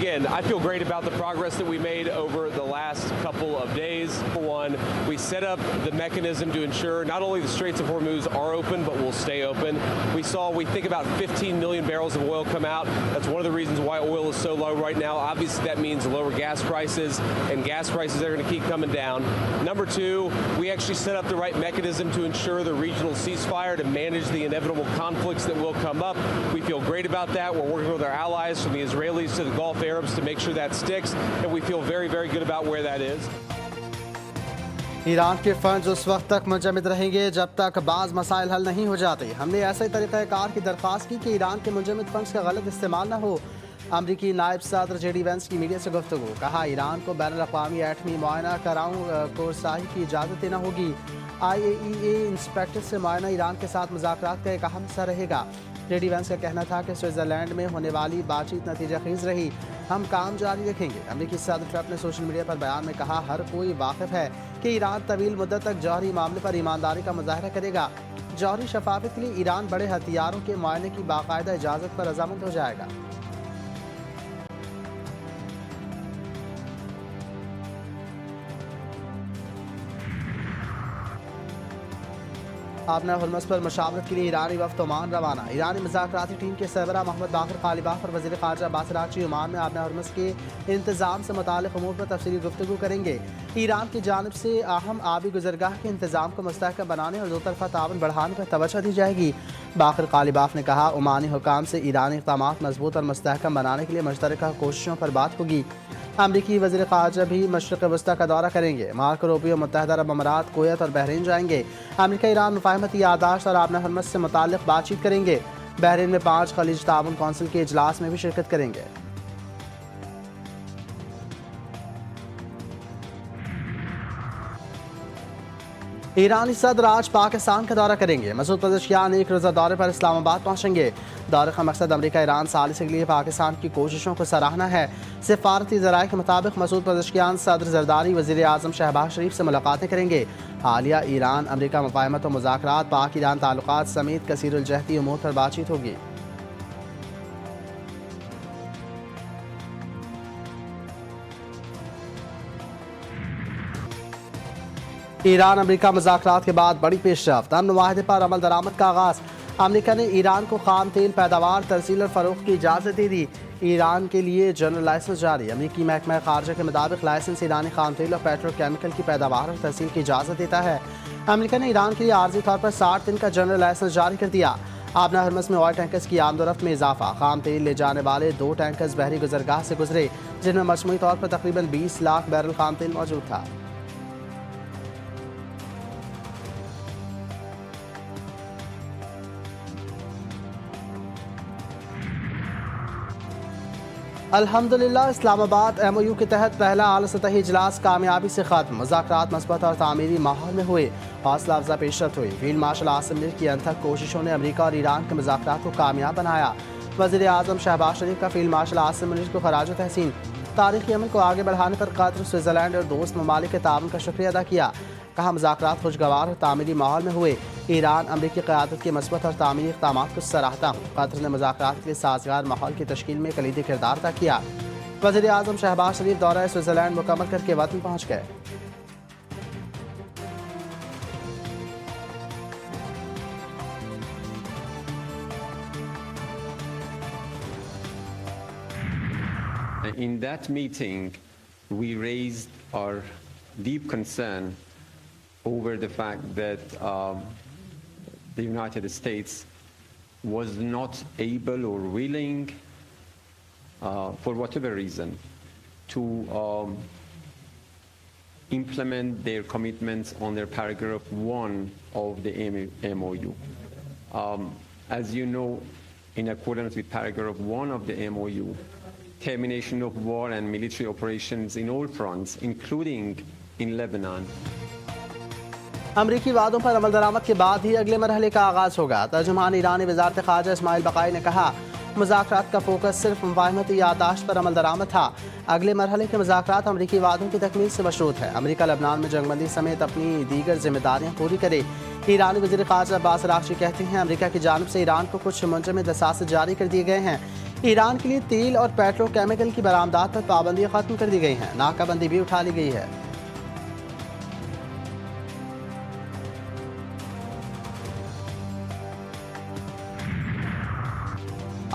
again, I feel great about the progress that we made over the last couple of days. For one, we set up the mechanism to ensure not only the Straits of Hormuz are open, but will stay open. We think about 15 million barrels of oil come out. That's one of the reasons why oil is so low right now. Obviously, that means lower gas prices, and gas prices are going to keep coming down. Number two, we actually set up the right mechanism to ensure the regional ceasefire to manage the inevitable conflicts that will come up. We feel great about that. We're working with our allies from the Israelis to the Gulf Arabs to make sure that sticks, and we feel very, very good about where that is. Iran के fund उस वक्त तक मुंजमद रहेंगे जब तक बाज़ मसाइल हल नहीं हो जाते। हमने ऐसे तरीक़ाकार की दरख्वास्त की कि ईरान के मुंजमद फंड्स का गलत इस्तेमाल न हो। अमरीकी नायब सदर JD Vance की मीडिया से गुफ्तगू, कहा ईरान को बैनुल-अक़वामी एटमी मुआयना कराऊं कोर्साही की इजाज़त देना होगी। IAEA इंस्पेक्टर से मुआयना ईरान के साथ मुज़ाकरात का एक अहम हिस्सा रहेगा। JD Vance का कहना था कि स्विट्ज़रलैंड में होने वाली बातचीत नतीजाखेज़ रही। हम काम जारी रखेंगे। अमरीकी सदर ट्रंप ने सोशल मीडिया पर बयान में कहा, हर कोई वाकिफ़ है कि ईरान तवील मुद्दत तक जौहरी मामले पर ईमानदारी का मुजाहरा करेगा। जौहरी शफाफत के लिए ईरान बड़े हथियारों के मुआयने की बाकायदा इजाज़त पर रज़ामंद हो जाएगा। आपना हुर्मुज़ पर मशावरत के लिए ईरानी वफ़द ओमान रवाना। ईरानी मुज़ाकराती टीम के सरबराह मोहम्मद बाक़र कालिबाफ और वज़ीर ख़ारजा अब्बास अराग़ची ओमान में आपना हुर्मुज़ के इंतज़ाम से मुताल्लिक़ अमूर पर तफ़सीली गुफ्तगू करेंगे। ईरान की जानिब से अहम आबी गुज़रगाह के इंतज़ाम को मुस्तहकम बनाने और दो तरफ़ा ताउन बढ़ाने पर तवज्जो दी जाएगी। बाक़र कालिबाफ ने कहा, ओमानी हुकाम से ईरानी इक़दामात मज़बूत और मुस्तहकम बनाने के लिए मुश्तरका कोशिशों पर बात होगी। अमरीकी वज़ीर ख़ारजा भी मशरिक़ वस्ता का दौरा करेंगे। मार्को रूबियो मुत्तहिदा अरब अमारात, कुवैत और बहरीन जाएंगे। अमरीका ईरान मुफ़ाहमती याददाश्त और आपना हुर्मुज़ से मुताल्लिक़ बातचीत करेंगे। बहरीन में 5 खलीज ताउन कौंसिल के इजलास में भी शिरकत करेंगे। ईरानी सदर आज पाकिस्तान का दौरा करेंगे। मसूद पज़ेश्कियान एक रोज़ा दौरे पर इस्लामाबाद पहुँचेंगे। दौरे का मकसद अमरीका ईरान सालिसी के लिए पाकिस्तान की कोशिशों को सराहना है। सिफारती ज़राए के मुताबिक मसूद पज़ेश्कियान सदर ज़रदारी, वज़ीर आज़म शहबाज शरीफ से मुलाकातें करेंगे। हालिया ईरान अमरीका मुफ़ाहमत और मुज़ाकरात, पाक ईरान ताल्लुकात समेत कसीरुल-जहती उमूर पर बातचीत होगी। ईरान अमरीका मुज़ाकरात के बाद बड़ी पेशरफ्त, अमन मुआहदे पर अमल दरामद का आगाज़। अमरीका ने ईरान को खाम तेल पैदावार, तरसील और फ़रोख्त की इजाज़त दे दी। ईरान के लिए जनरल लाइसेंस जारी। अमरीकी महकमा ख़ारजा के मुताबिक लाइसेंस ईरानी खाम तेल और पेट्रोकेमिकल की पैदावार और तरसील की इजाज़त देता है। अमरीका ने ईरान के लिए आर्जी तौर पर 60 दिन का जनरल लाइसेंस जारी कर दिया। आपना हुर्मुज़ में ऑयल टैंकर्स की आमदोरफ्त में इजाफा। खाम तेल ले जाने वाले 2 टैंकर्स बहरी गुज़रगाह से गुजरे, जिनमें मजमूई तौर पर तकरीबन 20 लाख बैरल खाम तेल मौजूद था। अल्हम्दुलिल्लाह इस्लामाबाद MOU के तहत पहला आला सतही इजलास कामयाबी से खत्म। मुज़ाकरात मस्बत और तामीरी माहौल में हुए। हौसला अफजा पेशरफ्त हुई। फील्ड मार्शल आसिम मीर की अनथक कोशिशों ने अमरीका और ईरान के मुज़ाकरात को कामयाब बनाया। वज़ीर आज़म शहबाज शरीफ का फील्ड मार्शल आसिम मीर को खराज तहसीन। तारीख़ी अमल को आगे बढ़ाने पर कतर, स्विट्ज़रलैंड और दोस्त ममालिक के ताउन का शुक्रिया अदा किया। कहा, मुज़ाकरात खुशगवार और तामीरी माहौल में हुए। ईरान अमरीकी क़यादत के मस्बत और तामीरी इक़दामात को सराहता हूँ। कतर ने मुज़ाकरात के लिए साज़गार माहौल की तश्कील में कलीदी किरदार अदा किया। वज़ीर आज़म शहबाज शरीफ दौरा स्विट्ज़रलैंड मुकम्मल करके वतन पहुँच गए। In that meeting, we raised our deep concern over the fact that the United States was not able or willing, for whatever reason, to implement their commitments under paragraph 1 of the MOU. As you know, in accordance with paragraph 1 of the MOU, termination of war and military operations in all fronts, including in Lebanon. अमरीकी वादों पर अमल दरामद के बाद ही अगले मरहले का आगाज़ होगा। तर्जुमान ईरानी वज़ारत ख़ारजा इस्माइल बक़ाई ने कहा, मुज़ाकरात का फोकस सिर्फ मुफ़ाहमती याददाश्त पर अमल दरामद था। अगले मरहले के मुज़ाकरात अमरीकी वादों की तकमील से मशरूत है। अमरीका लबनान में जंगबंदी समेत अपनी दीगर जिम्मेदारियाँ पूरी करे। ईरानी वज़ीर ख़ारजा अब्बास अराग़ची कहते हैं, अमरीका की जानिब से ईरान को कुछ मुंजमद असासे जारी कर दिए गए हैं। ईरान के लिए तेल और पेट्रोकेमिकल की बरामदात पर पाबंदियां खत्म कर दी गई हैं। नाकाबंदी भी उठा ली गई है।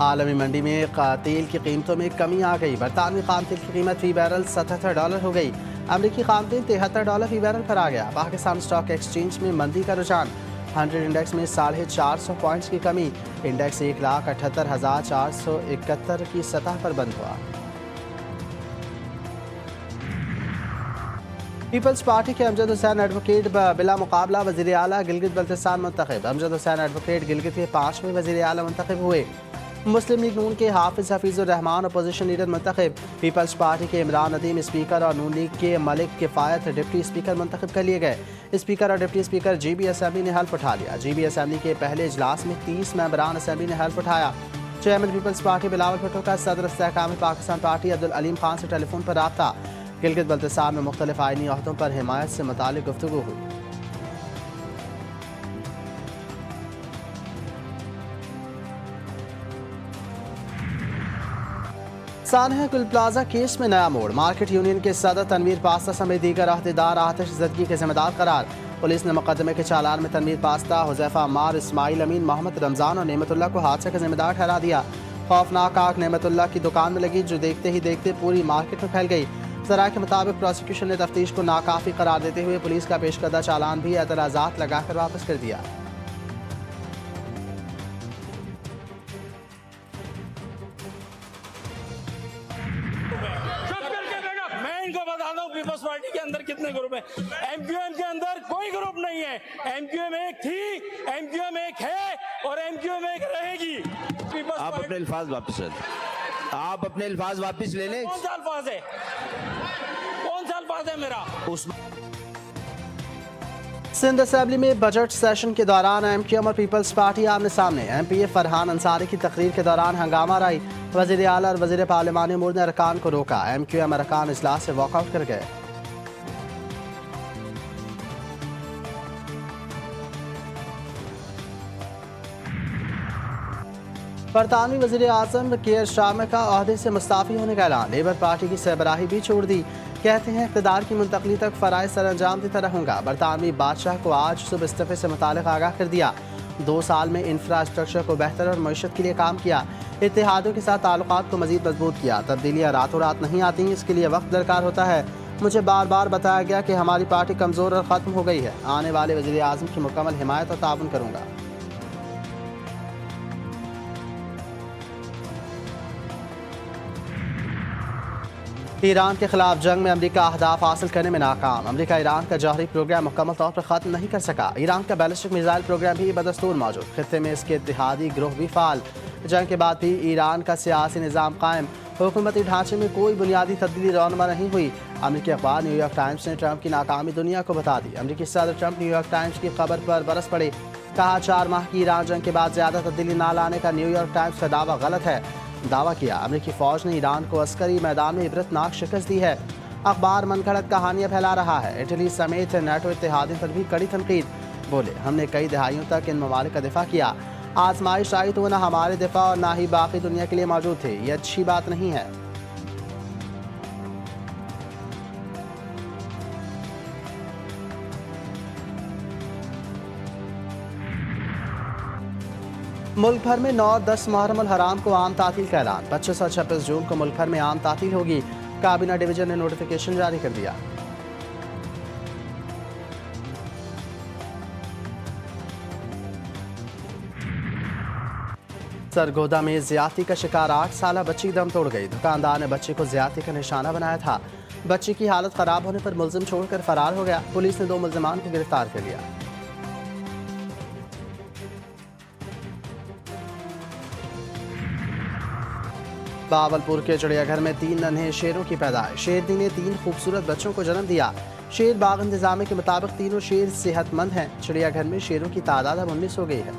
आलमी मंडी में तेल की कीमतों में कमी आ गई। बरतानवी खाम तेल की कीमत फी बैरल $77 हो गई। अमरीकी खाम तेल $73 फी बैरल पर आ गया। पाकिस्तान स्टॉक एक्सचेंज में मंदी का रुझान। 100 इंडेक्स में 450 पॉइंट्स की कमी। इंडेक्स 1,78,471 की सतह पर बंद हुआ। पीपल्स पार्टी के अमजद हुसैन एडवोकेट बिला मुकाबला वज़ीर आला गिलगित बल्तिस्तान मुंतखब। अमजद हुसैन एडवोकेट गिलगित के 5वें वज़ीर आला मुंतखब हुए। मुस्लिम लीग नून के हाफिज हफीजुर रहमान अपोजिशन लीडर मुंतखब। पीपल्स पार्टी के इमरान नदीम स्पीकर और नून लीग के मलिक किफ़ायत डिप्टी स्पीकर मुंतखब कर लिए गए। स्पीकर और डिप्टी स्पीकर GB असम्बली ने हल्फ उठा लिया। GB असम्बली के पहले इजलास में 30 मेंबरान असम्बली ने हल्फ उठाया। चेयरमैन पीपल्स पार्टी बिलावल भुट्टो का सदर इस्तेहकाम पाकिस्तान पार्टी अब्दुल अलीम खान से टेलीफोन पर रब्ता। गिलगित बल्तिस्तान में मुख्तलिफ आइनी अहदों पर हिमायत से मुतालिक गुफ्तगू हुई। सानहा गुल प्लाजा केस में नया मोड़। मार्केट यूनियन के सदर तनवीर पास्ता समेत दीगर अहदेदार आतिश ज़दगी के जिम्मेदार करार। पुलिस ने मुकदमे के चालान में तनवीर पास्ता, हुज़ैफा अम्मार, इस्माइल अमीन, मोहम्मद रमज़ान और नेमतुल्लाह को हादसे का जिम्मेदार ठहरा दिया। खौफनाक आग नेमतुल्लाह की दुकान में लगी, जो देखते ही देखते पूरी मार्केट में फैल गई। ज़राए के मुताबिक प्रोसिक्यूशन ने तफ्तीश को नाकाफी करार देते हुए पुलिस का पेश करदा चालान भी एतराज़ात लगाकर वापस कर दिया। पीपल्स पार्टी के अंदर कितने ग्रुप हैं? एमक्यूएम के अंदर कोई ग्रुप नहीं है। एमक्यूएम एक थी, एमक्यूएम एक है और एमक्यूएम एक रहेगी। आप अपने अल्फाज वापस ले लें। आप अपने अल्फाज वापस ले लें। कौन सा अल्फाज है? कौन सा अल्फाज है मेरा? सिंध असेंबली में बजट सेशन के दौरान एमक्यूएम और पीपल्स पार्टी आमने सामने। एमपीए फरहान अंसारी की तकरीर के दौरान हंगामा रही। वज़ीर आला और वज़ीर पार्लिमानी उमूर ने अरकान को रोका। एमक्यूएम अरकान इजलास से वॉकआउट कर गए। बरतानवी वज़ीर आज़म केयर स्टारमर का ओहदे से मुस्ताफ़ी होने का ऐलान। लेबर पार्टी की सरबराही भी छोड़ दी। कहते हैं इक़्तिदार की मुंतकली तक फ़राइज़ सर अंजाम देता रहूँगा। बरतानवी बादशाह को आज सुबह इस्तीफ़े से मुतालिक आगाह कर दिया। 2 साल में इंफ्रास्ट्रक्चर को बेहतर और मईशत के लिए काम किया। इत्तेहादों के साथ ताल्लुकात को मज़ीद मजबूत किया। तब्दीलियाँ रातों रात नहीं आती, इसके लिए वक्त दरकार होता है। मुझे बार बार बताया गया कि हमारी पार्टी कमज़ोर और ख़त्म हो गई है। आने वाले वज़ीर आज़म की मुकम्मल हिमायत और ताउन करूँगा। ईरान के खिलाफ जंग में अमरीका अहदाफ हासिल करने में नाकाम। अमरीका ईरान का जौहरी प्रोग्राम मुकम्मल तौर पर ख़त्म नहीं कर सका। ईरान का बैलिस्टिक मिसाइल प्रोग्राम भी बदस्तूर मौजूद। खित्ते में इसके इत्तेहादी गिरोह भी फाल। जंग के बाद भी ईरान का सियासी निज़ाम कायम। हुकूमती ढांचे में कोई बुनियादी तब्दीली रौनमा नहीं हुई। अमरीकी अखबार न्यूयॉर्क टाइम्स ने ट्रंप की नाकामी दुनिया को बता दी। अमरीकी सदर ट्रंप न्यूयॉर्क टाइम्स की खबर पर बरस पड़े। कहा 4 माह की ईरान जंग के बाद ज़्यादा तब्दीली न लाने का न्यूयॉर्क टाइम्स का दावा गलत है। दावा किया अमरीकी फ़ौज ने ईरान को अस्करी मैदान में इबरतनाक शिकस्त दी है। अखबार मनगढ़ंत कहानियाँ फैला रहा है। इटली समेत नेटो इत्तेहादियों पर भी कड़ी तनकीद। बोले हमने कई दहाइयों तक इन ममालिक का दिफा किया। आजमाइश आई तो न हमारे दिफा और ना ही बाकी दुनिया के लिए मौजूद थे। ये अच्छी बात नहीं है। मुल्क भर में 9-10 मुहर्रम अल हराम को आम तातील का ऐलान। 25 और 26 जून को मुल्क भर में आम तातील होगी। काबीना डिवीजन ने नोटिफिकेशन जारी कर दिया। सरगोदा में ज्यादती का शिकार 8 साला बच्ची दम तोड़ गई। दुकानदार ने बच्चे को ज्यादती का निशाना बनाया था। बच्ची की हालत खराब होने पर मुलजिम छोड़कर फरार हो गया। पुलिस ने 2 मुलजिमान को गिरफ्तार कर लिया। बावलपुर के चिड़ियाघर में 3 नन्हे शेरों की पैदाइश। शेरनी ने 3 खूबसूरत बच्चों को जन्म दिया। शेर बाग इंतजामिया के मुताबिक तीनों शेर सेहतमंद हैं। चिड़ियाघर में शेरों की तादाद अब 19 हो गई है।